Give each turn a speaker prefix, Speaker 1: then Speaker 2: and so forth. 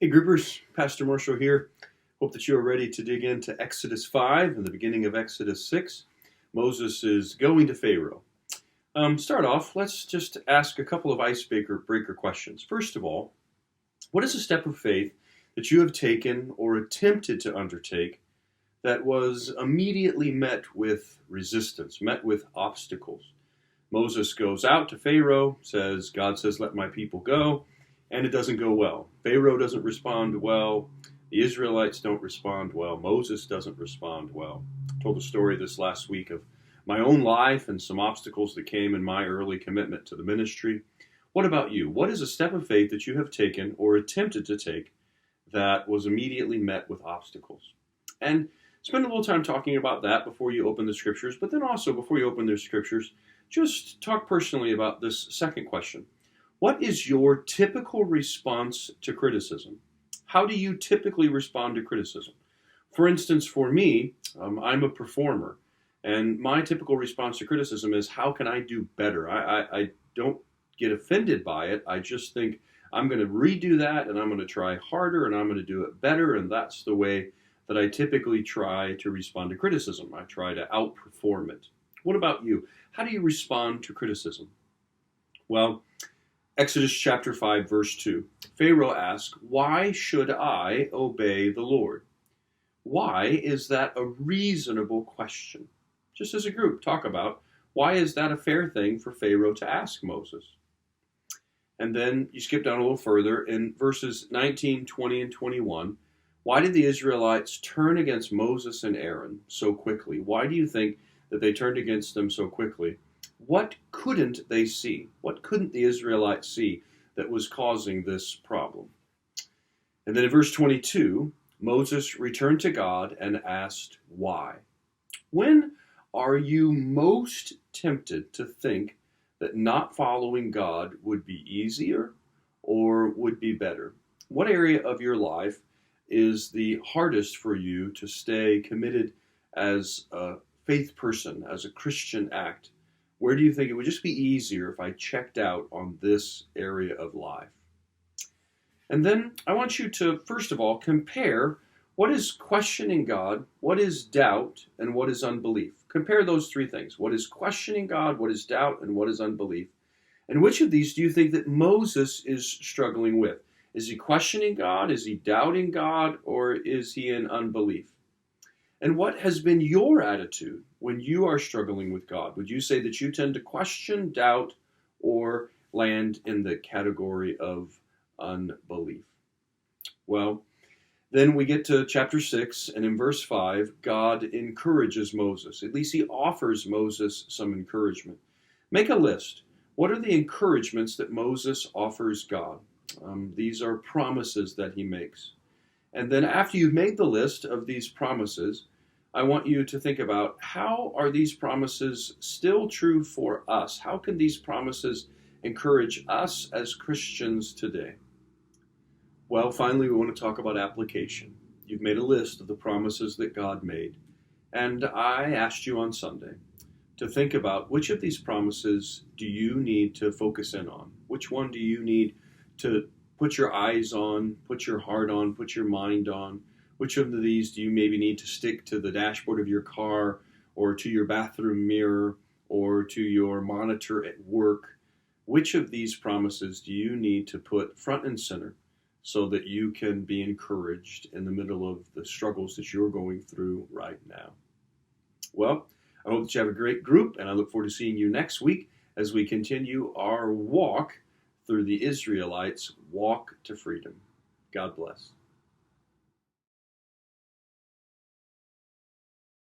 Speaker 1: Hey groupers, Pastor Marshall here. Hope that you are ready to dig into Exodus 5 and the beginning of Exodus 6. Moses is going to Pharaoh. Start off, let's just ask a couple of icebreaker questions. First of all, what is a step of faith that you have taken or attempted to undertake that was immediately met with resistance, met with obstacles? Moses goes out to Pharaoh, says, God says, let my people go. And it doesn't go well. Pharaoh doesn't respond well. The Israelites don't respond well. Moses doesn't respond well. I told a story this last week of my own life and some obstacles that came in my early commitment to the ministry. What about you? What is a step of faith that you have taken or attempted to take that was immediately met with obstacles? And spend a little time talking about that before you open the scriptures, but then also before you open the scriptures, just talk personally about this second question. What is your typical response to criticism? How do you typically respond to criticism? For instance, for me, I'm a performer, and my typical response to criticism is, how can I do better? I don't get offended by it. I just think I'm going to redo that, and I'm going to try harder, and I'm going to do it better, and that's the way that I typically try to respond to criticism. I try to outperform it. What about you? How do you respond to criticism? Well, Exodus chapter 5, verse 2. Pharaoh asked, why should I obey the Lord? Why is that a reasonable question? Just as a group, talk about why is that a fair thing for Pharaoh to ask Moses? And then you skip down a little further in verses 19, 20, and 21. Why did the Israelites turn against Moses and Aaron so quickly? Why do you think that they turned against them so quickly? What couldn't they see? What couldn't the Israelites see that was causing this problem? And then in verse 22, Moses returned to God and asked, why? When are you most tempted to think that not following God would be easier or would be better? What area of your life is the hardest for you to stay committed as a faith person, as a Christian act? Where do you think it would just be easier if I checked out on this area of life? And then I want you to, first of all, compare what is questioning God, what is doubt, and what is unbelief. Compare those three things. What is questioning God, what is doubt, and what is unbelief? And which of these do you think that Moses is struggling with? Is he questioning God? Is he doubting God? Or is he in unbelief? And what has been your attitude when you are struggling with God? Would you say that you tend to question, doubt, or land in the category of unbelief? Well, then we get to chapter 6, and in verse 5, God encourages Moses. At least he offers Moses some encouragement. Make a list. What are the encouragements that Moses offers God? These are promises that he makes. And then after you've made the list of these promises, I want you to think about, how are these promises still true for us? How can these promises encourage us as Christians today? Well, finally, we want to talk about application. You've made a list of the promises that God made. And I asked you on Sunday to think about, which of these promises do you need to focus in on? Which one do you need to put your eyes on, put your heart on, put your mind on? Which of these do you maybe need to stick to the dashboard of your car, or to your bathroom mirror, or to your monitor at work? Which of these promises do you need to put front and center so that you can be encouraged in the middle of the struggles that you're going through right now? Well, I hope that you have a great group, and I look forward to seeing you next week as we continue our walk through the Israelites' walk to freedom. God bless.